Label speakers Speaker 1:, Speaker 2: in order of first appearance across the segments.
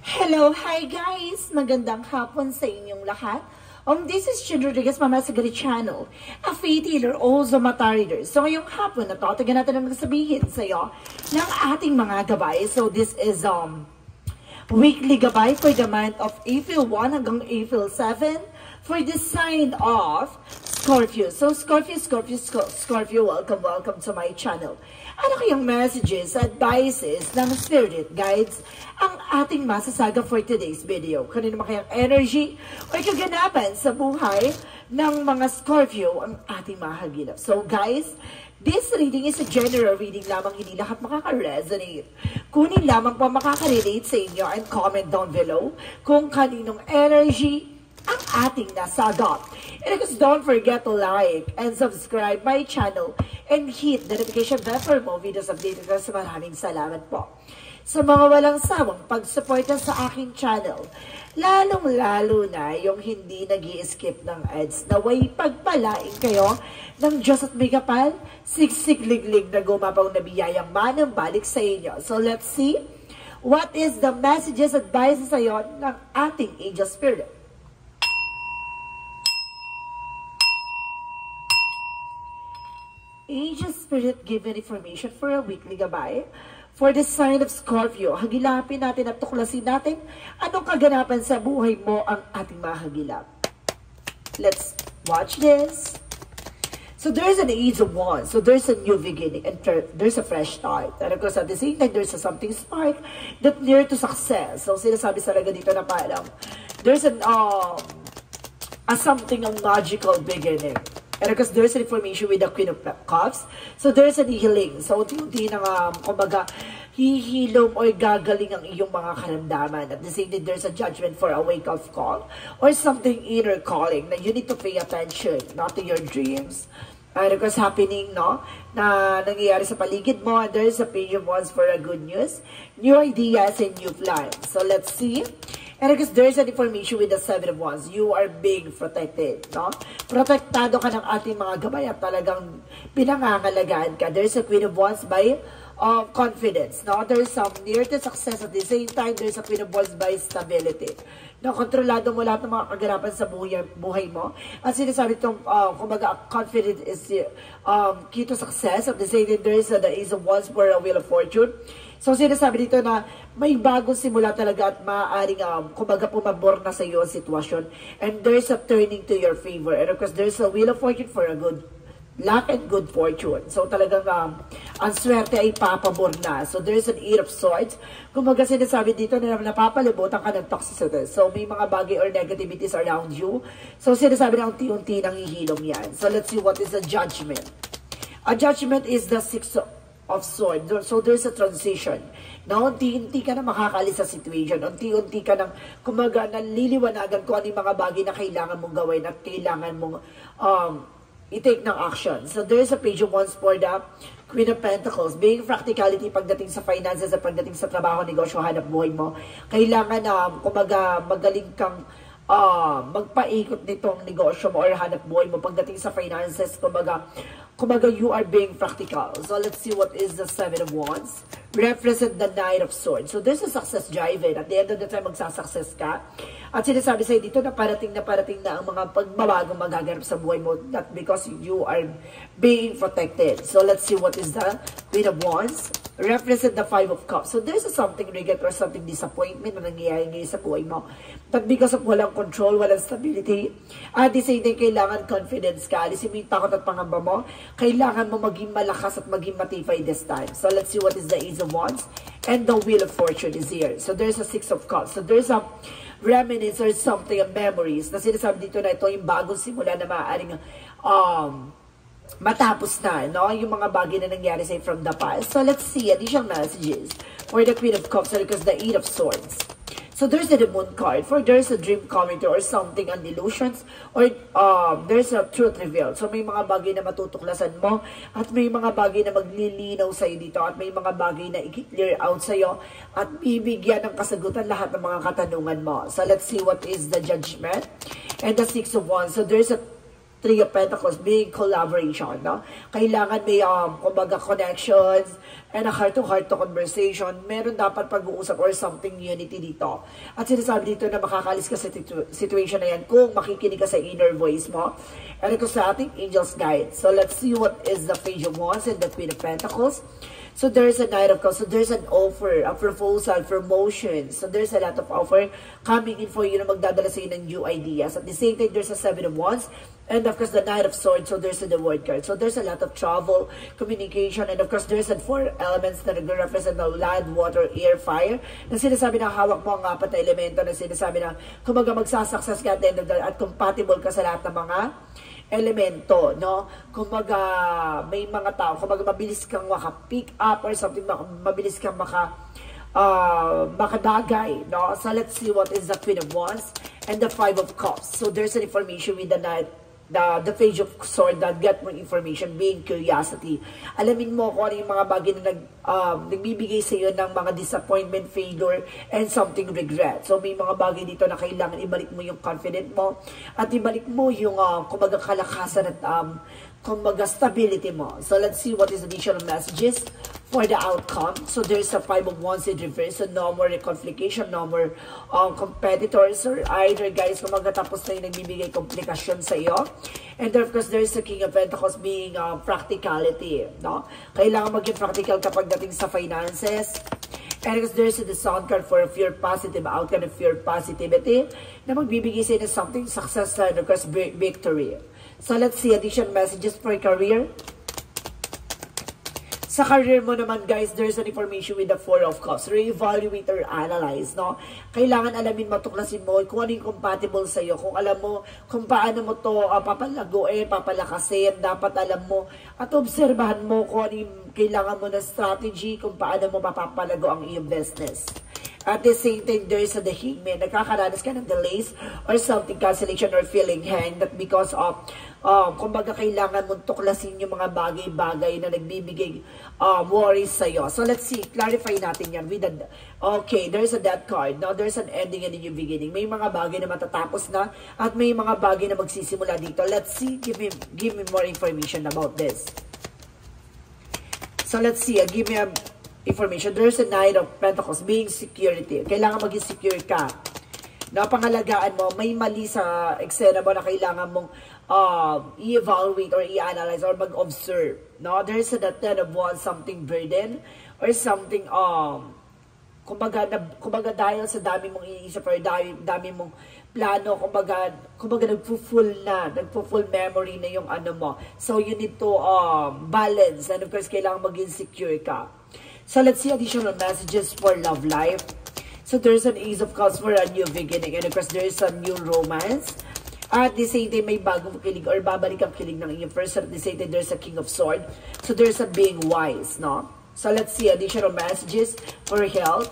Speaker 1: Hello, hi guys! Magandang hapon sa inyong lahat. This is Chin Rodriguez, Mama Sagari Channel, a faith healer, also mata reader. So ngayong hapon na to, tignan natin ang sabihin sa iyo ng ating mga gabay. So this is weekly gabay for the month of April 1 hanggang April 7 for the sign of Scorpio. So Scorpio, welcome to my channel. Ano kayong messages, advices ng spirit guides ang ating masasaga for today's video? Kanino kayang energy o kaganapan sa buhay ng mga Scorpio ang ating mahagilap? So guys, this reading is a general reading lamang, hindi lahat makaka-resonate. Kunin lamang po makaka-relate sa inyo and comment down below kung kaninong energy ang ating nasagap. And of don't forget to like and subscribe my channel and hit the notification bell for more videos updated na sa maraming salamat po. Sa mga walang sawang pagsuporta sa aking channel, lalong-lalo na yung hindi nag-i-skip ng ads, naway pagpalain kayo ng Diyos at may kapal, siksik-liglig na gumapaw na biyayang manang balik sa inyo. So let's see what is the messages, advices sa'yo ng ating angel spirit. Angel Spirit given information for a weekly gabay for the sign of Scorpio. Hagilapin natin at tuklasin natin anong kaganapan sa buhay mo ang ating mahagilap. Let's watch this. So there's an Age of Wands. So there's a new beginning and there's a fresh start. And of course at the same time there's something spark that near to success. So sinasabi sa laga dito na parang there's an something magical beginning. And because there's an information with the Queen of Cups, so there's an healing. So, unti-unti na kumbaga, hihilom o gagaling ang iyong mga karamdaman. At the same time, there's a judgment for a wake-up call or something inner calling na you need to pay attention, not to your dreams. And of course, happening, no? Na nangyayari sa paligid mo. And there's a page of wands for a good news, new ideas, and new plans. So, let's see. And because there's an information with the Seven of Wands, you are being protected, no? Protektado ka ng ating mga gabay at talagang pinangangalagaan ka. There's a Queen of Wands by confidence, no? There's some near to success at the same time, there's a Queen of Wands by stability. No, kontrolado mo lahat ng mga kaganapan sa buhay mo. At sinasabi itong, kumbaga, confident is key to success. At the same time, there's the Ace of Wands for a Wheel of Fortune. So, sinasabi dito na may bagong simula talaga at maaaring, kumbaga, pumabor na sa iyo ang sitwasyon. And there's a turning to your favor. And of course, there's a Wheel of Fortune for a good luck and good fortune. So, talagang ang swerte ay papabor na. So, there's an Eight of Swords. Kumbaga, sinasabi dito na napapalibutan ka ng toxicity. So, may mga bagay or negativities around you. So, sinasabi na unti-unti nang hihilom yan. So, let's see what is a judgment. A judgment is the Six of Swords. So, there's a transition. Na unti-unti ka na makakalis sa situation. Unti-unti ka nang, kumbaga, naliliwanagan kung ano yung mga bagay na kailangan mong gawin at kailangan mong i-take ng action. So, there's a page of wands for the Queen of Pentacles. Being practicality pagdating sa finances at pagdating sa trabaho, negosyo, hanap buhay mo. Kailangan na, kumbaga, magaling kang magpaikot nitong negosyo mo or hanap buhay mo pagdating sa finances. Kumbaga, you are being practical. So, let's see what is the Seven of Wands. Represent the Knight of Swords. So, there's a success driven. At the end of the time, magsasuccess ka. At sinasabi sa'yo dito na parating na ang mga pagbabagong magaganap sa buhay mo. Not because you are being protected. So, let's see what is the Queen of Wands. Represent the Five of Cups. So, there's a something regret or something disappointment na nangyayari ngayon sa buhay mo. But because of walang control, walang stability, at the same time, kailangan confidence ka. Alisin mo yung takot at pangamba mo. Kailangan mo maging malakas at maging matibay this time. So, let's see what is the Ace of Wands. And the Wheel of Fortune is here. So, there's a Six of Cups. So, there's a reminiscence or something of memories na sinasabi dito na ito yung bagong simula na maaaring matapos na, no? Yung mga bagay na nangyari sa'yo from the past. So, let's see additional messages for the Queen of Cups because the Eight of Swords. So, there's the Moon card for there's a dream coming or something on delusions or there's a truth revealed. So, may mga bagay na matutuklasan mo at may mga bagay na maglilinaw sa'yo dito at may mga bagay na i-clear out sa'yo at bibigyan ng kasagutan lahat ng mga katanungan mo. So, let's see what is the judgment and the Six of Wands. So, there's a Three of Pentacles being collaboration, no? Kailangan may, kumbaga, connections and a heart-to-heart conversation. Meron dapat pag-uusap or something unity dito. At sinasabi dito na makakalis ka sa situation na yan kung makikinig ka sa inner voice mo. And ito sa ating Angel's Guide. So, let's see what is the Page of Wands and the Queen of Pentacles. So, there's a Knight of Cups. So, there's an offer, a proposal, promotion. So, there's a lot of offer coming in for you na magdadala sa iyo ng new ideas. At the same time, there's a Seven of Wands. And of course, the Knight of Swords. So, there's the Word card. So, there's a lot of travel, communication. And of course, there's the four elements na nag-represent the land, water, air, fire. Na sinasabi na hawak mo ang apat na elemento. Na sinasabi na kumaga magsasuccess ka at compatible ka sa lahat ng mga elemento, no? Kumbaga, may mga tao, kumbaga mabilis kang maka-pick up or something, mabilis kang makadagay, no? So, let's see what is the Queen of Wands and the Five of Cups. So, there's an information with the Knight, the Page of Swords that get more information, being curiosity. Alamin mo kung ano yung mga bagay na nagbibigay sa iyo ng mga disappointment, failure, and something regret. So, may mga bagay dito na kailangan ibalik mo yung confident mo at ibalik mo yung kumbaga kalakasan at kumbaga stability mo. So, let's see what is additional messages for the outcome. So, there's a Five of Wands in reverse. So, no more confliction, no more competitors or either guys kung magkatapos na yung nagbibigay komplikasyon sa iyo. And of course, there's the King of Pentacles being practicality. No? Kailangan maging practical kapag dating sa finances. And because there's the Sun card for a pure positive outcome of pure positivity na magbibigay sa inyo something success and of course victory. So let's see additional messages for career. Sa career mo naman guys, there's an information with the Four of Cups. Re-evaluate or analyze, no? Kailangan alamin mo, tuklasin mo kung ano yung compatible sa'yo. Kung alam mo kung paano mo to papalaguin, papalakasin, dapat alam mo at obserbahan mo kung ano yung kailangan mo na strategy, kung paano mo mapapalago ang iyong business. At the same time, there's the Hangman. Nagkakaranas ka ng delays or something, cancellation or feeling hanged that because of, kumbaga kailangan mong tuklasin yung mga bagay-bagay na nagbibigay worries sa'yo. So let's see, clarify natin yan with the, okay, there's a Death card. Now, there's an ending and a new beginning. May mga bagay na matatapos na at may mga bagay na magsisimula dito. Let's see, give me more information about this. So let's see, give me a information. There's a Knight of Pentacles being security. Kailangan maging secure ka. Napangalagaan mo, may mali sa eksena mo na kailangan mong i-evaluate or i-analyze or mag-observe. No? There's a Ten of Wands, something burden or something, kumbaga dahil sa dami mong iniisip or dami mong plano, kumbaga nagpo-full memory na yung ano mo. So, you need to balance and of course, kailangan maging secure ka. So, let's see additional messages for love life. So, there's an Ace of Cups for a new beginning. And of course, there's a new romance. At the same time, may bagong kilig or babalik ang kilig ng inyong person. At the same time, there's a King of Swords. So, there's a being wise, no? So, let's see additional messages for health.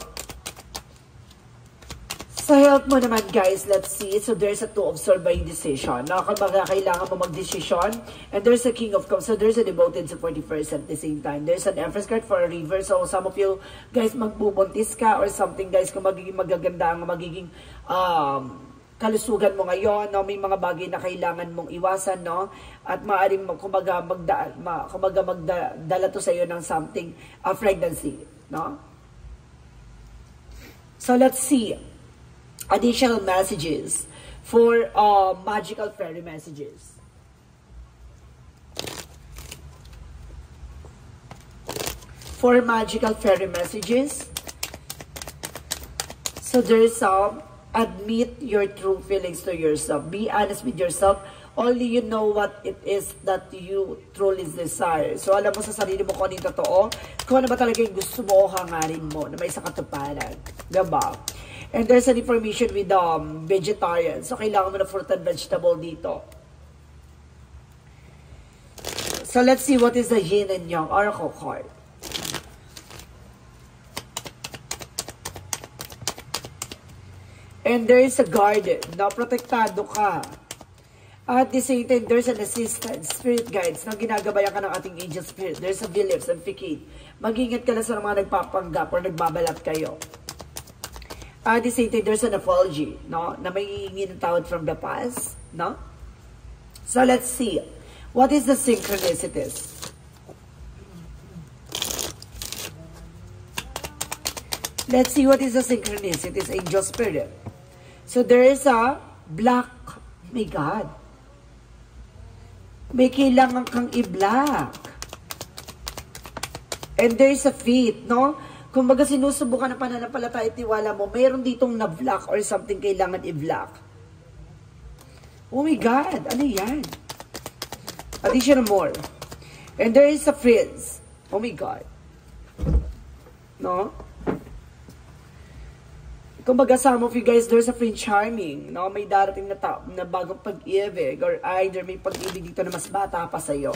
Speaker 1: Sa health mo naman, guys, let's see. So, there's a Two of Swords by decision. Kumbaga, kailangan mo mag-decision. And there's a King of Cups. So, there's a devoted supportive person at the same time. There's an Empress card for a river. So, some of you, guys, magbubuntis ka or something, guys, kung magiging magaganda ang magiging kalusugan mo ngayon, no? May mga bagay na kailangan mong iwasan, no? At maaaring, kumbaga, magdala to sa iyo ng something, pregnancy, no? So, let's see additional messages for magical fairy messages. For magical fairy messages, so there's admit your true feelings to yourself. Be honest with yourself. Only you know what it is that you truly desire. So, alam mo sa sarili mo kung ano yung totoo, kung ano ba talaga yung gusto mo o hangarin mo na may sa katuparan. Diba? And there's an information with vegetarian. So, kailangan mo na fruit and vegetable dito. So, let's see what is the yin and yang oracle card. And there is a garden. Na protektado ka. At the same time, there's an assistant, spirit guides, na ginagabayan ka ng ating angel spirit. There's a beliefs and facade. Mag-ingat ka na sa mga nagpapanggap or nagbabalat kayo. At the same time, there's an apology, no? Na may hihingi ng tawad from the past, no? So let's see. What is the synchronicities? Let's see what is the synchronicities, angel spirit. So there is a black. My God. May kailangan kang i-black. And there is a faith, no? Kung baga sinusubukan na pananampalataya at tiwala mo, mayroon ditong na-black or something kailangan i-black. Oh my God, ano yan? Additional more. And there is a prince. Oh my God. No? Kung baga some of you guys, there's a Prince Charming. No? May darating na bagong pag-ibig or either may pag-ibig dito na mas bata pa sa'yo.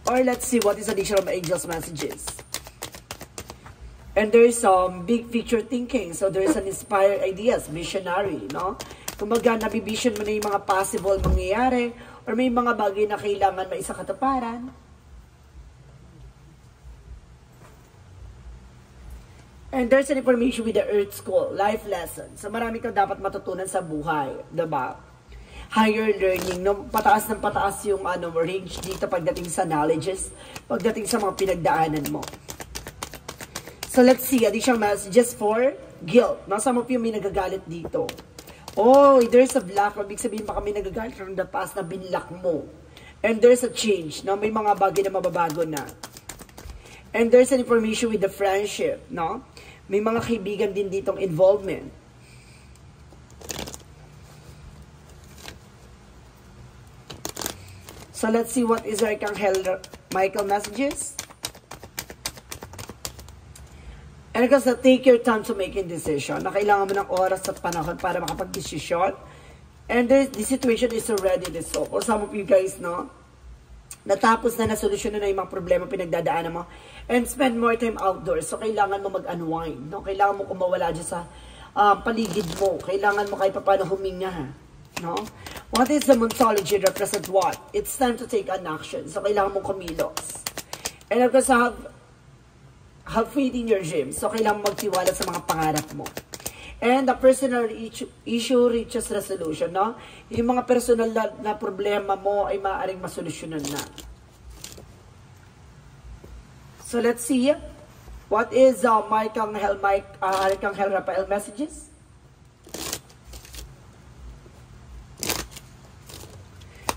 Speaker 1: Or let's see what is additional angels messages. And there is some big picture thinking. So there is an inspired ideas, visionary, no? Kumbaga, nabivision mo na yung mga possible mangyayari or may mga bagay na kailangan maisakatuparan. And there's an information with the Earth School, life lesson. So marami kang dapat matutunan sa buhay, diba? Higher learning, no? Pataas ng pataas yung range dito pagdating sa knowledges, pagdating sa mga pinagdaanan mo. So let's see, additional messages for guilt. No? Some of you may nagagalit dito. Oh, there's a black, ibig sabihin baka may nagagalit from the past na binlock mo. And there's a change, no? May mga bagay na mababago na. And there's an information with the friendship, no? May mga kaibigan din ditong involvement. So let's see what is Archangel Michael messages. And because take your time to make a decision. Na kailangan mo ng oras at panahon para makapag-desisyon. And the situation is already resolved. Or some of you guys, no? Natapos na nasolusyonan na yung mga problema pinagdadaanan mo. And spend more time outdoors. So, kailangan mo mag-unwind. No? Kailangan mo kumawala dyan sa paligid mo. Kailangan mo kahit paano huminga. No? What is the Moonology represent what? It's time to take an action. So, kailangan mong kumilos. And of course, have faith in your dreams. So, kailangan magtiwala sa mga pangarap mo. And the personal issue reaches resolution, no? Yung mga personal na problema mo ay maaaring masolusyonan na. So, let's see. What is Archangel Raphael messages?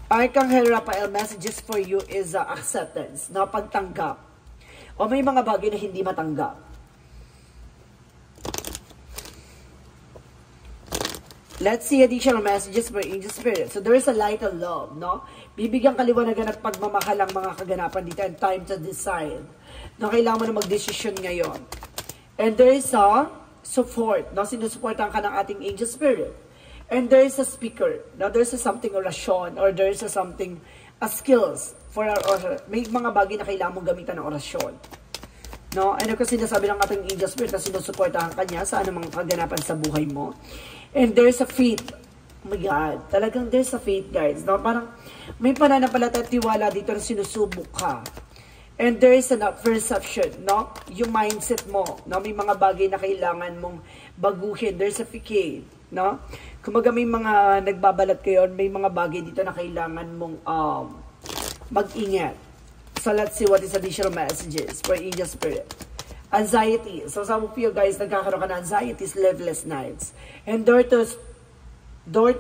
Speaker 1: Archangel Raphael messages for you is acceptance, no? Pagtanggap. O may mga bagay na hindi matanggap. Let's see additional messages for angel spirit. So there is a light of love, no? Bibigyan kaliwanagan at pagmamahal ang mga kaganapan dito and time to decide. No, kailangan mo na mag-decision ngayon. And there is a support, no? Sinusuportahan ka ng ating angel spirit. And there is a speaker. Now there is a something orasyon or there is a something skills for or may mga bagay na kailangan mong gamitan ng orasyon. No? And kasi sinasabi ng ating angel spirit na sinusuportahan ka niya sa anumang kaganapan sa buhay mo. And there's a faith. Oh my God. Talagang there's a faith, guys. No? Parang may pananampalataya at tiwala dito na sinusubok ka. And there is a perception, no? Yung mindset mo, no? May mga bagay na kailangan mong baguhin. There's a facade, no? Kumaga may mga nagbabalat kayo, may mga bagay dito na kailangan mong mag-ingat. So let's see what is additional messages for angel spirit. Anxiety. So some of you guys, nagkakaroon ka ng anxiety, sleepless nights. And door to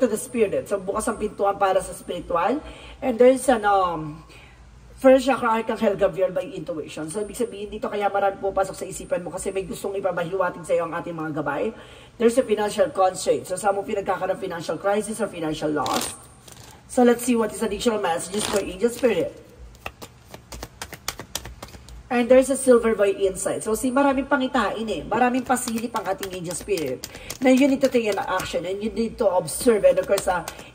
Speaker 1: the spirit. So bukas ang pintuan para sa spiritual. And there's an first chakra, Archangel Gabriel by intuition. So ibig sabihin dito kaya marami pupasok sa isipan mo kasi may gustong ipabahiwating sa iyo ang ating mga gabay. There's a financial constraint. So some of you nagkakaroon ng financial crisis or financial loss. So let's see what is additional messages for angel spirit. And there's a silver by insight. So, maraming pangitain eh. Maraming pasilip ang ating angel spirit. Na you need to take an action and you need to observe and of course,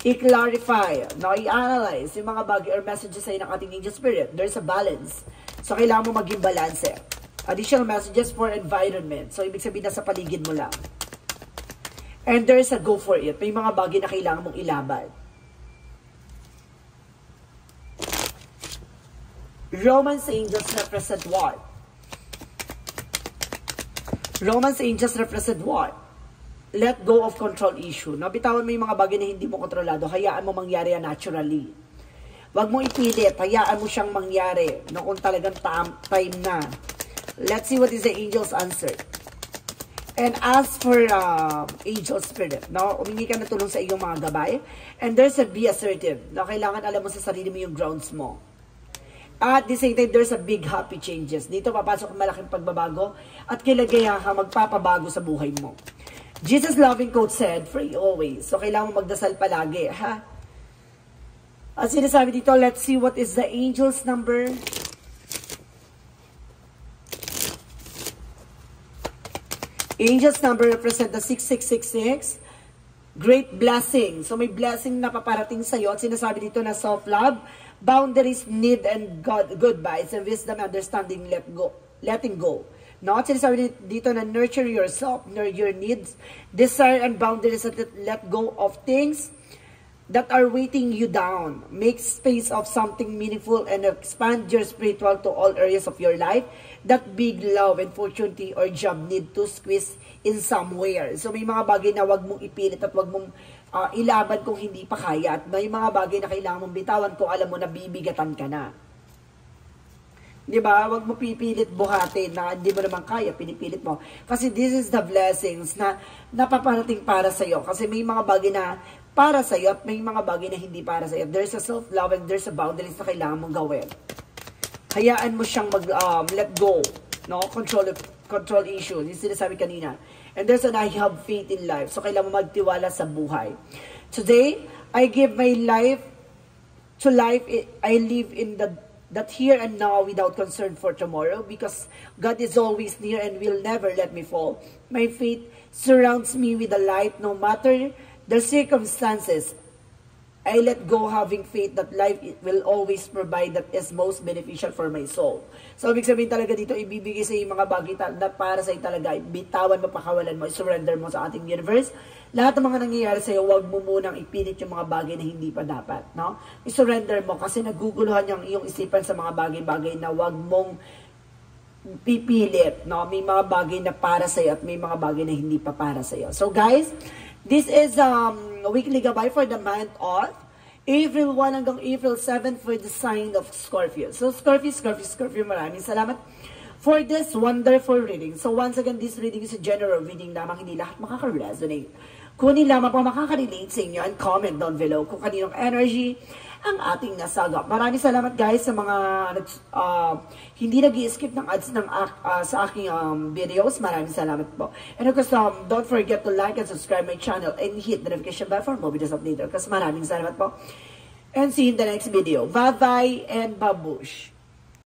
Speaker 1: i-clarify, no? I-analyze yung mga bagay or messages sa'yo ng ating angel spirit. There's a balance. So, kailangan mo maging balance eh. Additional messages for environment. So, ibig sabihin na sa paligid mo lang. And there's a go for it. May mga bagay na kailangan mong ilaban. Romance angels represent what? Romance angels represent what? let go of control issue. No? Bitawan mo yung mga bagay na hindi mo kontrolado. Hayaan mo mangyari yan naturally. Huwag mo ipilit. Hayaan mo siyang mangyari. No? Kung talagang time na. Let's see what is the angel's answer. And as for angel spirit, no? Umingi ka na tulong sa iyong mga gabay. And there's a be assertive. No? Kailangan alam mo sa sarili mo yung grounds mo. At the same time, there's a big happy changes. Dito papasok ang malaking pagbabago at kilagaya ka magpapabago sa buhay mo. Jesus' loving quote said, pray always. So, kailangan mo magdasal palagi, ha? At sinasabi dito, let's see what is the angel's number. Angel's number represent the 6666. Great blessing. So may blessing na paparating sa'yo. At sinasabi dito na self-love, boundaries, need, and goodbyes, and wisdom, understanding, letting go. No? At sinasabi dito na nurture yourself, nurture your needs, desire, and boundaries, and let go of things that are weighting you down. Make space of something meaningful and expand your spiritual to all areas of your life. That big love and fortune or job need to squeeze in somewhere. So may mga bagay na wag mong ipilit at wag mong ilaban kung hindi pa kaya. At may mga bagay na kailangan mong bitawan kung alam mo na bibigatan ka na. Diba? Wag mo pipilit buhatin na hindi mo naman kaya, pinipilit mo. Kasi this is the blessings na napaparating para sa'yo. Kasi may mga bagay na para sa'yo at may mga bagay na hindi para sa'yo. There's a self-love and there's a boundaries na kailangan mong gawin. Hayaan mo siyang let go, no? Control issue. Yung sinasabi kanina. And there's an I have faith in life. So, kailangan mo magtiwala sa buhay. Today, I give my life to life. I live in that here and now without concern for tomorrow because God is always near and will never let me fall. My faith surrounds me with the light no matter the circumstances. I let go having faith that life will always provide that is most beneficial for my soul. So, ibig sabihin talaga dito, ibibigay sa yung mga bagay na para sa iyo talaga. Bitawan mo, pakawalan mo, surrender mo sa ating universe. Lahat ng mga nangyayari sa iyo, huwag mo munang ipilit yung mga bagay na hindi pa dapat. No? I-surrender mo kasi naguguluhan yung iyong isipan sa mga bagay-bagay na huwag mong pipilit. No? May mga bagay na para sa iyo at may mga bagay na hindi pa para sa iyo. So, guys, this is weekly gabay for the month of April 1 hanggang April 7 for the sign of Scorpio. So, Scorpio, maraming salamat for this wonderful reading. So, once again, this reading is a general reading lamang, hindi lahat makaka-resonate. Kunin lamang po makaka-relate sa inyo and comment down below kung kaninong energy ang ating nasagap. Maraming salamat guys sa mga hindi nag-i-skip ng ads sa aking videos. Maraming salamat po. And of course, don't forget to like and subscribe my channel and hit the notification bell for more videos updated. Kasi maraming salamat po. And see you in the next video. Bye-bye and babush!